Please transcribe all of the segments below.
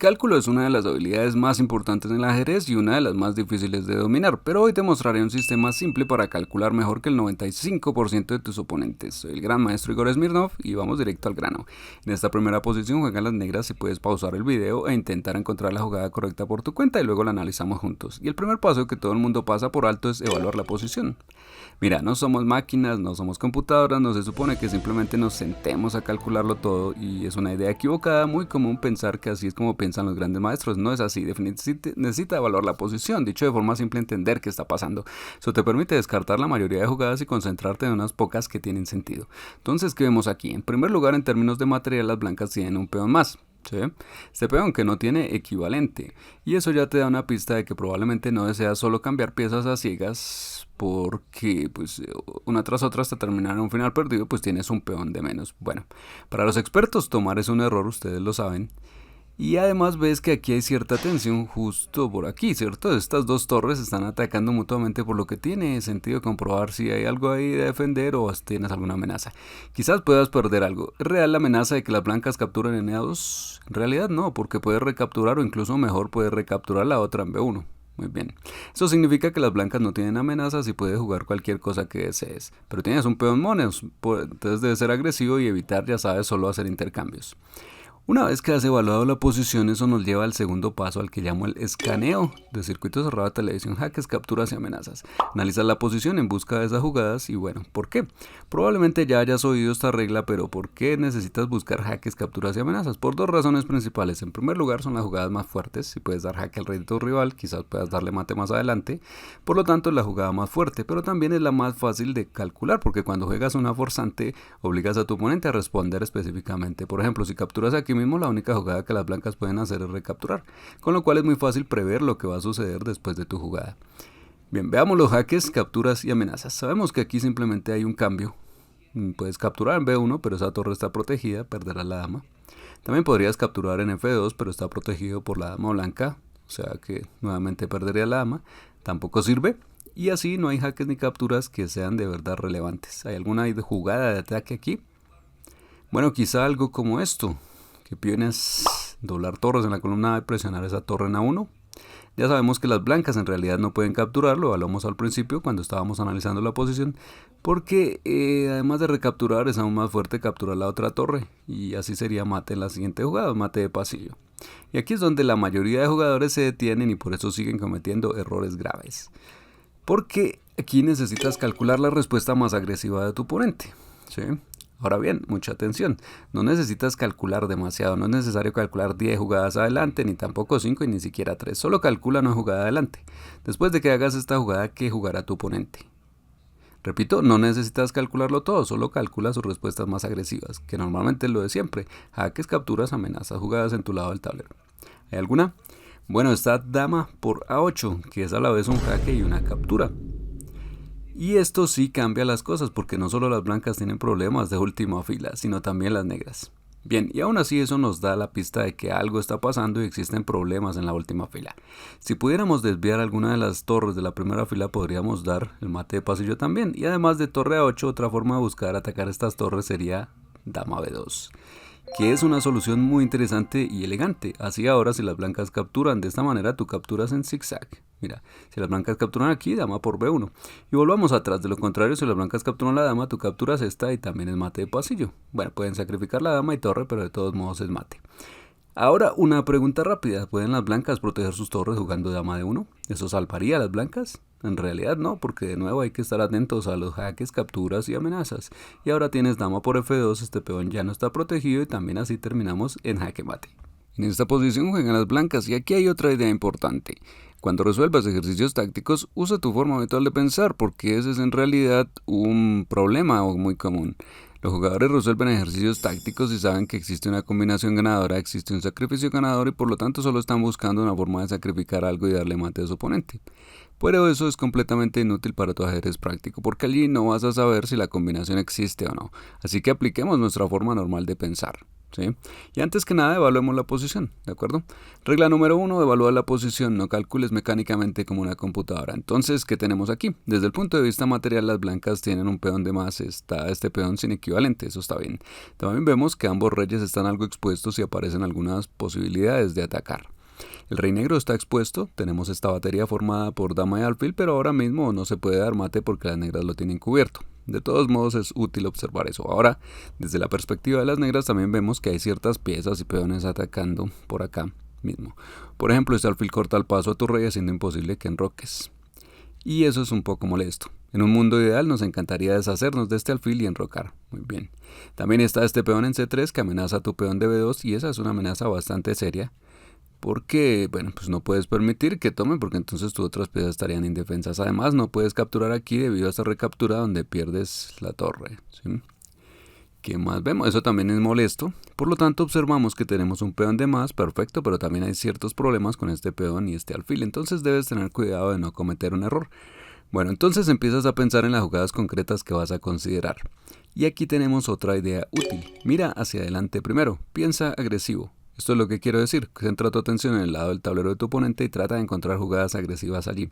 cálculo es una de las habilidades más importantes en el ajedrez y una de las más difíciles de dominar, pero hoy te mostraré un sistema simple para calcular mejor que el 95% de tus oponentes. Soy el gran maestro Igor Smirnov y vamos directo al grano. En esta primera posición juegan las negras y puedes pausar el video e intentar encontrar la jugada correcta por tu cuenta y luego la analizamos juntos. Y el primer paso que todo el mundo pasa por alto es evaluar la posición. Mira, no somos máquinas, no somos computadoras, no se supone que simplemente nos sentemos a calcularlo todo y es una idea equivocada, muy común pensar que así es como piensan los grandes maestros. No es así, definitivamente necesita evaluar la posición, dicho de forma simple entender qué está pasando. Eso te permite descartar la mayoría de jugadas y concentrarte en unas pocas que tienen sentido. Entonces, ¿qué vemos aquí? En primer lugar, en términos de material, las blancas tienen un peón más. ¿Sí? Este peón que no tiene equivalente y eso ya te da una pista de que probablemente no deseas solo cambiar piezas a ciegas porque pues una tras otra hasta terminar en un final perdido pues tienes un peón de menos. Bueno, para los expertos tomar es un error, ustedes lo saben. Y además ves que aquí hay cierta tensión justo por aquí, ¿cierto? Estas dos torres están atacando mutuamente, por lo que tiene sentido comprobar si hay algo ahí de defender o si tienes alguna amenaza. Quizás puedas perder algo. ¿Es real la amenaza de que las blancas capturen en E2? En realidad no, porque puedes recapturar o incluso mejor puedes recapturar la otra en B1. Muy bien. Eso significa que las blancas no tienen amenazas y puedes jugar cualquier cosa que desees. Pero tienes un peón monos, entonces debes ser agresivo y evitar, ya sabes, solo hacer intercambios. Una vez que has evaluado la posición, eso nos lleva al segundo paso, al que llamo el escaneo de circuito cerrado de televisión, jaques, capturas y amenazas. Analizas la posición en busca de esas jugadas y bueno, ¿por qué? Probablemente ya hayas oído esta regla, pero ¿por qué necesitas buscar jaques, capturas y amenazas? Por dos razones principales. En primer lugar, son las jugadas más fuertes. Si puedes dar jaque al rey de tu rival, quizás puedas darle mate más adelante. Por lo tanto, es la jugada más fuerte, pero también es la más fácil de calcular, porque cuando juegas una forzante, obligas a tu oponente a responder específicamente. Por ejemplo, si capturas aquí mismo, la única jugada que las blancas pueden hacer es recapturar, con lo cual es muy fácil prever lo que va a suceder después de tu jugada. Bien, veamos los jaques, capturas y amenazas. Sabemos que aquí simplemente hay un cambio. Puedes capturar en B1, pero esa torre está protegida, perderás la dama. También podrías capturar en F2, pero está protegido por la dama blanca, o sea que nuevamente perdería la dama. Tampoco sirve. Y así no hay jaques ni capturas que sean de verdad relevantes. ¿Hay alguna jugada de ataque aquí? Bueno, quizá algo como esto. Que vienes doblar torres en la columna A y presionar esa torre en A1. Ya sabemos que las blancas en realidad no pueden capturarlo, lo hablamos al principio cuando estábamos analizando la posición, porque además de recapturar es aún más fuerte capturar la otra torre y así sería mate en la siguiente jugada, mate de pasillo. Y aquí es donde la mayoría de jugadores se detienen y por eso siguen cometiendo errores graves. Porque aquí necesitas calcular la respuesta más agresiva de tu oponente, ¿sí? Ahora bien, mucha atención, no necesitas calcular demasiado, no es necesario calcular 10 jugadas adelante, ni tampoco 5 y ni siquiera 3, solo calcula una jugada adelante. Después de que hagas esta jugada, ¿qué jugará tu oponente? Repito, no necesitas calcularlo todo, solo calcula sus respuestas más agresivas, que normalmente es lo de siempre, jaques, capturas, amenazas, jugadas en tu lado del tablero. ¿Hay alguna? Bueno, está dama por A8, que es a la vez un jaque y una captura. Y esto sí cambia las cosas porque no solo las blancas tienen problemas de última fila, sino también las negras. Bien, y aún así eso nos da la pista de que algo está pasando y existen problemas en la última fila. Si pudiéramos desviar alguna de las torres de la primera fila podríamos dar el mate de pasillo también. Y además de torre A8, otra forma de buscar atacar estas torres sería dama B2. Que es una solución muy interesante y elegante. Así ahora si las blancas capturan de esta manera, tú capturas en zigzag. Mira, si las blancas capturan aquí, dama por B1. Y volvamos atrás, de lo contrario, si las blancas capturan la dama, tú capturas esta y también es mate de pasillo. Bueno, pueden sacrificar la dama y torre, pero de todos modos es mate. Ahora, una pregunta rápida. ¿Pueden las blancas proteger sus torres jugando dama de 1? ¿Eso salvaría a las blancas? En realidad no, porque de nuevo hay que estar atentos a los jaques, capturas y amenazas. Y ahora tienes dama por F2, este peón ya no está protegido y también así terminamos en jaque mate. En esta posición juegan las blancas y aquí hay otra idea importante. Cuando resuelvas ejercicios tácticos, usa tu forma habitual de pensar porque ese es en realidad un problema muy común. Los jugadores resuelven ejercicios tácticos y saben que existe una combinación ganadora, existe un sacrificio ganador y por lo tanto solo están buscando una forma de sacrificar algo y darle mate a su oponente. Pero eso es completamente inútil para tu ajedrez práctico porque allí no vas a saber si la combinación existe o no. Así que apliquemos nuestra forma normal de pensar. ¿sí? Y antes que nada evaluemos la posición, ¿de acuerdo? Regla número 1, evalúa la posición, no calcules mecánicamente como una computadora. Entonces, ¿qué tenemos aquí? Desde el punto de vista material, las blancas tienen un peón de más, está este peón sin equivalente, eso está bien. También vemos que ambos reyes están algo expuestos y aparecen algunas posibilidades de atacar. El rey negro está expuesto, tenemos esta batería formada por dama y alfil, pero ahora mismo no se puede dar mate porque las negras lo tienen cubierto. De todos modos es útil observar eso. Ahora, desde la perspectiva de las negras también vemos que hay ciertas piezas y peones atacando por acá mismo. Por ejemplo, este alfil corta el paso a tu rey haciendo imposible que enroques. Y eso es un poco molesto. En un mundo ideal nos encantaría deshacernos de este alfil y enrocar. Muy bien. También está este peón en C3 que amenaza a tu peón de B2 y esa es una amenaza bastante seria. Porque, bueno, pues no puedes permitir que tomen porque entonces tus otras piezas estarían indefensas. Además, no puedes capturar aquí debido a esta recaptura donde pierdes la torre, ¿sí? ¿Qué más vemos? Eso también es molesto. Por lo tanto, observamos que tenemos un peón de más, perfecto, pero también hay ciertos problemas con este peón y este alfil. Entonces debes tener cuidado de no cometer un error. Bueno, entonces empiezas a pensar en las jugadas concretas que vas a considerar. Y aquí tenemos otra idea útil. Mira hacia adelante primero. Piensa agresivo. Esto es lo que quiero decir, centra tu atención en el lado del tablero de tu oponente y trata de encontrar jugadas agresivas allí.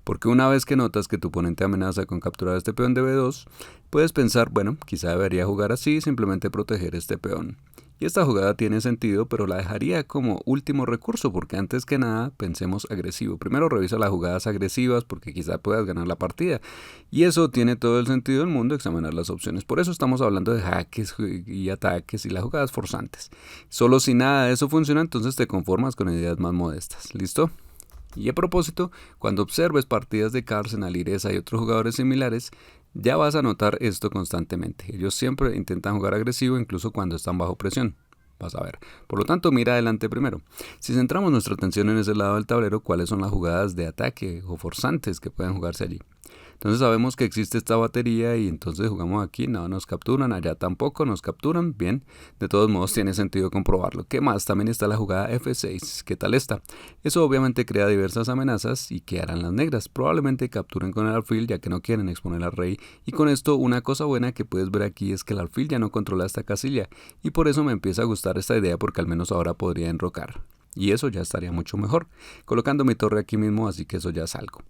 Porque una vez que notas que tu oponente amenaza con capturar este peón de B2, puedes pensar, bueno, quizá debería jugar así y simplemente proteger este peón. Y esta jugada tiene sentido, pero la dejaría como último recurso, porque antes que nada pensemos agresivo. Primero revisa las jugadas agresivas porque quizá puedas ganar la partida. Y eso tiene todo el sentido del mundo, examinar las opciones. Por eso estamos hablando de jaques y ataques y las jugadas forzantes. Solo si nada de eso funciona, entonces te conformas con ideas más modestas. ¿Listo? Y a propósito, cuando observes partidas de Carlsen, Liresa y otros jugadores similares, ya vas a notar esto constantemente. Ellos siempre intentan jugar agresivo incluso cuando están bajo presión. Vas a ver. Por lo tanto, mira adelante primero. Si centramos nuestra atención en ese lado del tablero, ¿cuáles son las jugadas de ataque o forzantes que pueden jugarse allí? Entonces sabemos que existe esta batería y entonces jugamos aquí, no nos capturan, allá tampoco nos capturan, bien, de todos modos tiene sentido comprobarlo. ¿Qué más? También está la jugada F6, ¿qué tal está? Eso obviamente crea diversas amenazas y ¿qué harán las negras? Probablemente capturen con el alfil ya que no quieren exponer al rey y con esto una cosa buena que puedes ver aquí es que el alfil ya no controla esta casilla y por eso me empieza a gustar esta idea porque al menos ahora podría enrocar. Y eso ya estaría mucho mejor, colocando mi torre aquí mismo, así que eso ya es algo.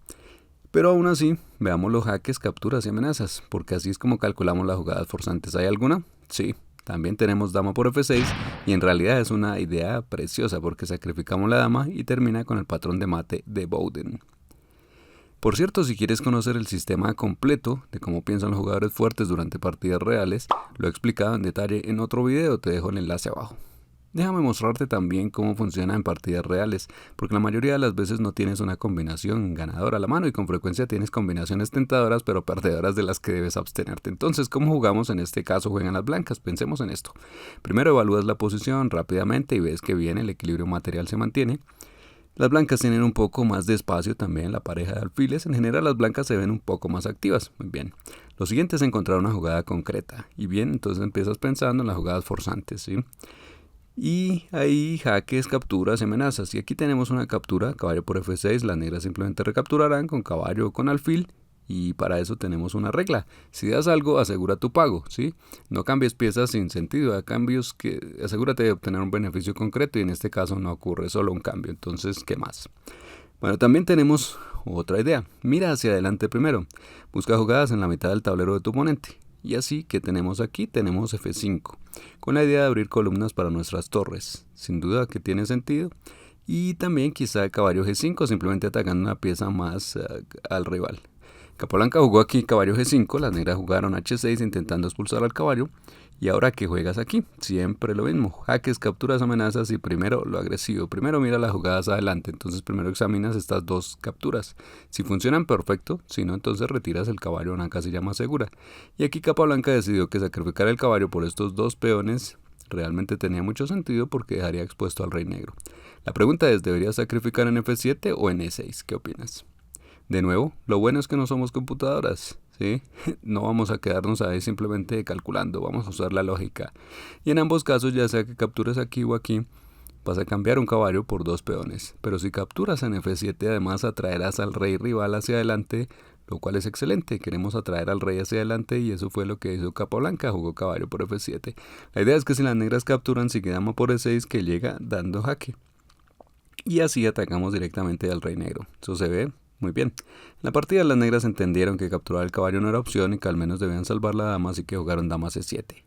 Pero aún así, veamos los jaques, capturas y amenazas, porque así es como calculamos las jugadas forzantes. ¿Hay alguna? Sí, también tenemos dama por F6 y en realidad es una idea preciosa porque sacrificamos la dama y termina con el patrón de mate de Bowden. Por cierto, si quieres conocer el sistema completo de cómo piensan los jugadores fuertes durante partidas reales, lo he explicado en detalle en otro video, te dejo el enlace abajo. Déjame mostrarte también cómo funciona en partidas reales, porque la mayoría de las veces no tienes una combinación ganadora a la mano y con frecuencia tienes combinaciones tentadoras pero perdedoras de las que debes abstenerte. Entonces, ¿cómo jugamos? En este caso juegan las blancas, pensemos en esto. Primero evalúas la posición rápidamente y ves que bien el equilibrio material se mantiene. Las blancas tienen un poco más de espacio también en la pareja de alfiles, en general las blancas se ven un poco más activas, muy bien. Lo siguiente es encontrar una jugada concreta, y bien, entonces empiezas pensando en las jugadas forzantes, ¿sí? Y ahí jaques, capturas y amenazas. Y aquí tenemos una captura, caballo por F6, las negras simplemente recapturarán con caballo o con alfil. Y para eso tenemos una regla. Si das algo, asegura tu pago, ¿sí? No cambies piezas sin sentido, a cambios que asegúrate de obtener un beneficio concreto y en este caso no ocurre solo un cambio. Entonces, ¿qué más? Bueno, también tenemos otra idea. Mira hacia adelante primero. Busca jugadas en la mitad del tablero de tu oponente. Y así que tenemos aquí, tenemos F5, con la idea de abrir columnas para nuestras torres. Sin duda que tiene sentido. Y también quizá caballo G5, simplemente atacando una pieza más al rival. Capablanca jugó aquí caballo G5, las negras jugaron H6 intentando expulsar al caballo. Y ahora que juegas aquí, siempre lo mismo, jaques, capturas, amenazas y primero lo agresivo. Primero mira las jugadas adelante, entonces primero examinas estas dos capturas. Si funcionan, perfecto, si no, entonces retiras el caballo a una casilla más segura. Y aquí Capablanca decidió que sacrificar el caballo por estos dos peones realmente tenía mucho sentido porque dejaría expuesto al rey negro. La pregunta es, ¿deberías sacrificar en F7 o en E6? ¿Qué opinas? De nuevo, lo bueno es que no somos computadoras, ¿sí? No vamos a quedarnos ahí simplemente calculando, vamos a usar la lógica. Y en ambos casos, ya sea que captures aquí o aquí, vas a cambiar un caballo por dos peones. Pero si capturas en F7, además atraerás al rey rival hacia adelante, lo cual es excelente. Queremos atraer al rey hacia adelante y eso fue lo que hizo Capablanca, jugó caballo por F7. La idea es que si las negras capturan, sigue dama por E6 que llega dando jaque. Y así atacamos directamente al rey negro. Eso se ve muy bien. En la partida las negras entendieron que capturar el caballo no era opción y que al menos debían salvar la dama, así que jugaron dama C7.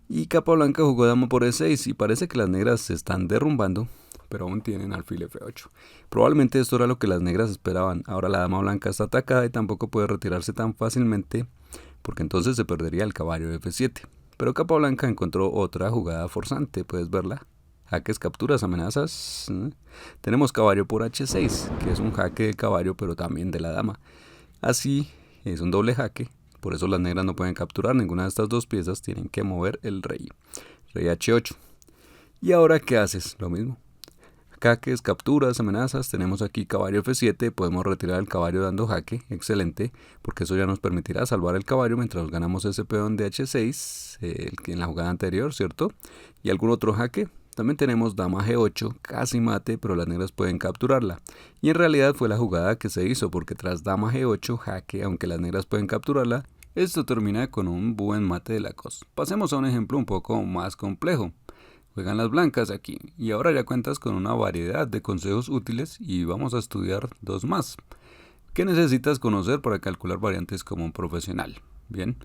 Y Capablanca jugó dama por E6 y parece que las negras se están derrumbando, pero aún tienen alfil F8. Probablemente esto era lo que las negras esperaban. Ahora la dama blanca está atacada y tampoco puede retirarse tan fácilmente, porque entonces se perdería el caballo F7. Pero Capablanca encontró otra jugada forzante, ¿puedes verla? Jaques, capturas, amenazas. Tenemos caballo por H6, que es un jaque del caballo, pero también de la dama. Así es un doble jaque, por eso las negras no pueden capturar ninguna de estas dos piezas, tienen que mover el rey. Rey H8. ¿Y ahora qué haces? Lo mismo. Jaques, capturas, amenazas. Tenemos aquí caballo F7, podemos retirar el caballo dando jaque, excelente, porque eso ya nos permitirá salvar el caballo mientras ganamos ese peón de H6, en la jugada anterior, ¿cierto? Y algún otro jaque. También tenemos dama G8, casi mate, pero las negras pueden capturarla. Y en realidad fue la jugada que se hizo, porque tras dama G8, jaque, aunque las negras pueden capturarla, esto termina con un buen mate de la cos. Pasemos a un ejemplo un poco más complejo. Juegan las blancas aquí, y ahora ya cuentas con una variedad de consejos útiles y vamos a estudiar dos más. ¿Qué necesitas conocer para calcular variantes como un profesional? Bien,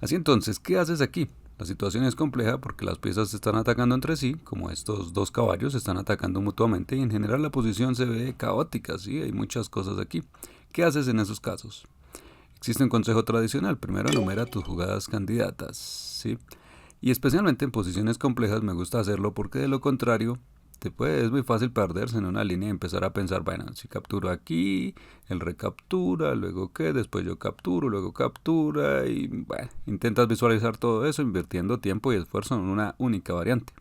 así entonces, ¿qué haces aquí? La situación es compleja porque las piezas se están atacando entre sí, como estos dos caballos se están atacando mutuamente y en general la posición se ve caótica, ¿sí? Hay muchas cosas aquí. ¿Qué haces en esos casos? Existe un consejo tradicional, primero enumera tus jugadas candidatas, ¿sí? Y especialmente en posiciones complejas me gusta hacerlo porque de lo contrario es muy fácil perderse en una línea y empezar a pensar, bueno, si capturo aquí, él recaptura, luego qué, después yo capturo, luego captura y bueno, intentas visualizar todo eso invirtiendo tiempo y esfuerzo en una única variante.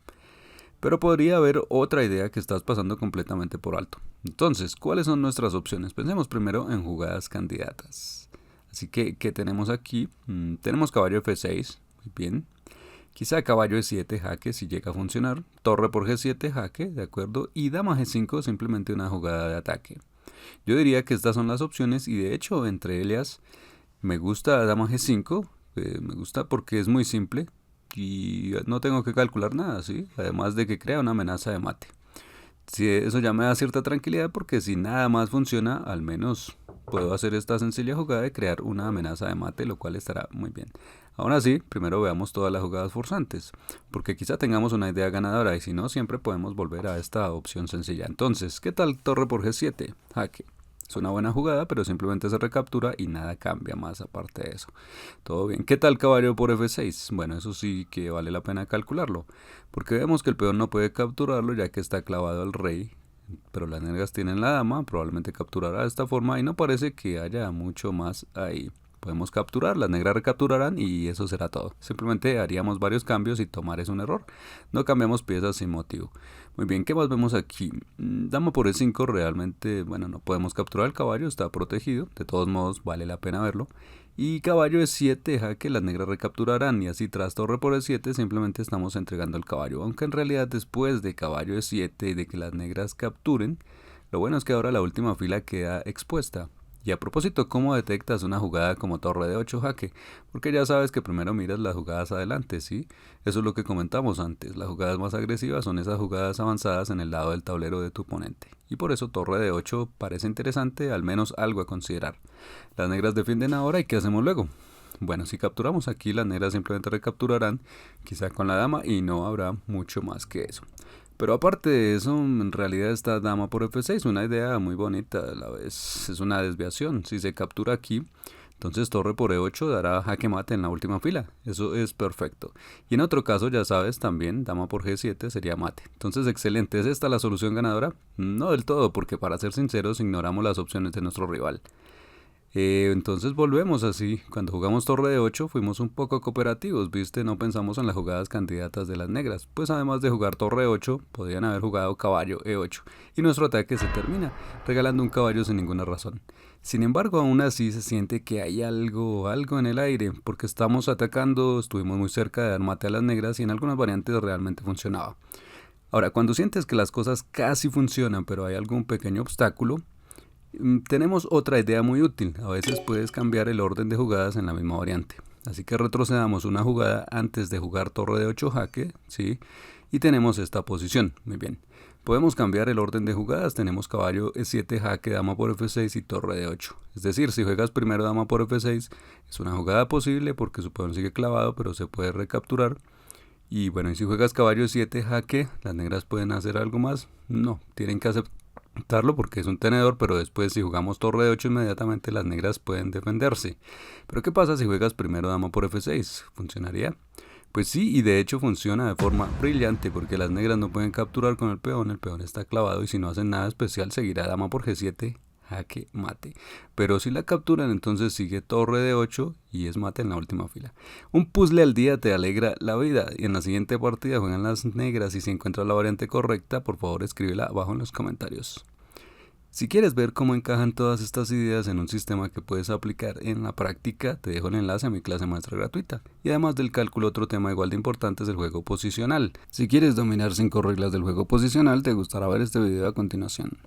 Pero podría haber otra idea que estás pasando completamente por alto. Entonces, ¿cuáles son nuestras opciones? Pensemos primero en jugadas candidatas. Así que, ¿qué tenemos aquí? Tenemos caballo F6, muy bien. Quizá caballo E7 jaque si llega a funcionar, torre por G7 jaque, ¿de acuerdo? Y dama G5 simplemente una jugada de ataque. Yo diría que estas son las opciones y de hecho entre ellas me gusta dama G5, me gusta porque es muy simple y no tengo que calcular nada, ¿sí? Además de que crea una amenaza de mate. Sí, eso ya me da cierta tranquilidad porque si nada más funciona, al menos puedo hacer esta sencilla jugada de crear una amenaza de mate, lo cual estará muy bien. Aún así, primero veamos todas las jugadas forzantes, porque quizá tengamos una idea ganadora y si no, siempre podemos volver a esta opción sencilla. Entonces, ¿qué tal torre por G7? Jaque. Es una buena jugada, pero simplemente se recaptura y nada cambia más aparte de eso. Todo bien. ¿Qué tal caballo por F6? Bueno, eso sí que vale la pena calcularlo, porque vemos que el peón no puede capturarlo ya que está clavado al rey, pero las negras tienen la dama, probablemente capturará de esta forma y no parece que haya mucho más ahí. Podemos capturar, las negras recapturarán y eso será todo. Simplemente haríamos varios cambios y tomar es un error. No cambiamos piezas sin motivo. Muy bien, ¿qué más vemos aquí? Dama por E5 realmente, bueno, no podemos capturar el caballo, está protegido. De todos modos, vale la pena verlo. Y caballo E7 jaque, las negras recapturarán y así tras torre por E7 simplemente estamos entregando el caballo. Aunque en realidad después de caballo E7 y de que las negras capturen, lo bueno es que ahora la última fila queda expuesta. Y a propósito, ¿cómo detectas una jugada como torre de 8 jaque? Porque ya sabes que primero miras las jugadas adelante, ¿sí? Eso es lo que comentamos antes. Las jugadas más agresivas son esas jugadas avanzadas en el lado del tablero de tu oponente. Y por eso torre de 8 parece interesante, al menos algo a considerar. Las negras defienden ahora y ¿qué hacemos luego? Bueno, si capturamos aquí, las negras simplemente recapturarán, quizá con la dama, y no habrá mucho más que eso. Pero aparte de eso, en realidad esta dama por F6, una idea muy bonita a la vez, es una desviación. Si se captura aquí, entonces torre por E8 dará jaque mate en la última fila. Eso es perfecto. Y en otro caso, ya sabes, también dama por G7 sería mate. Entonces, excelente. ¿Es esta la solución ganadora? No del todo, porque para ser sinceros, ignoramos las opciones de nuestro rival. Entonces volvemos así, cuando jugamos torre de 8 fuimos un poco cooperativos, viste, no pensamos en las jugadas candidatas de las negras, pues además de jugar torre 8, podrían haber jugado caballo E8, y nuestro ataque se termina, regalando un caballo sin ninguna razón. Sin embargo, aún así se siente que hay algo en el aire, porque estamos atacando, estuvimos muy cerca de dar mate a las negras y en algunas variantes realmente funcionaba. Ahora, cuando sientes que las cosas casi funcionan, pero hay algún pequeño obstáculo, Tenemos otra idea muy útil. A veces puedes cambiar el orden de jugadas en la misma variante. Así que retrocedamos una jugada antes de jugar torre de 8 jaque, ¿sí? Y tenemos esta posición. Muy bien. Podemos cambiar el orden de jugadas. Tenemos caballo E7 jaque, dama por F6 y torre de 8. Es decir, si juegas primero dama por F6, es una jugada posible porque su peón sigue clavado, pero se puede recapturar. Y bueno, y si juegas caballo 7 jaque, las negras pueden hacer algo más. No, tienen que aceptarlo porque es un tenedor, pero después si jugamos torre de 8 inmediatamente las negras pueden defenderse. Pero ¿qué pasa si juegas primero dama por F6? ¿Funcionaría? Pues sí, y de hecho funciona de forma brillante porque las negras no pueden capturar con el peón está clavado y si no hacen nada especial seguirá dama por G7, jaque mate. Pero si la capturan entonces sigue torre de 8 y es mate en la última fila. Un puzzle al día te alegra la vida y en la siguiente partida juegan las negras y si encuentras la variante correcta por favor escríbela abajo en los comentarios. Si quieres ver cómo encajan todas estas ideas en un sistema que puedes aplicar en la práctica, te dejo el enlace a mi clase maestra gratuita. Y además del cálculo, otro tema igual de importante es el juego posicional. Si quieres dominar 5 reglas del juego posicional, te gustará ver este video a continuación.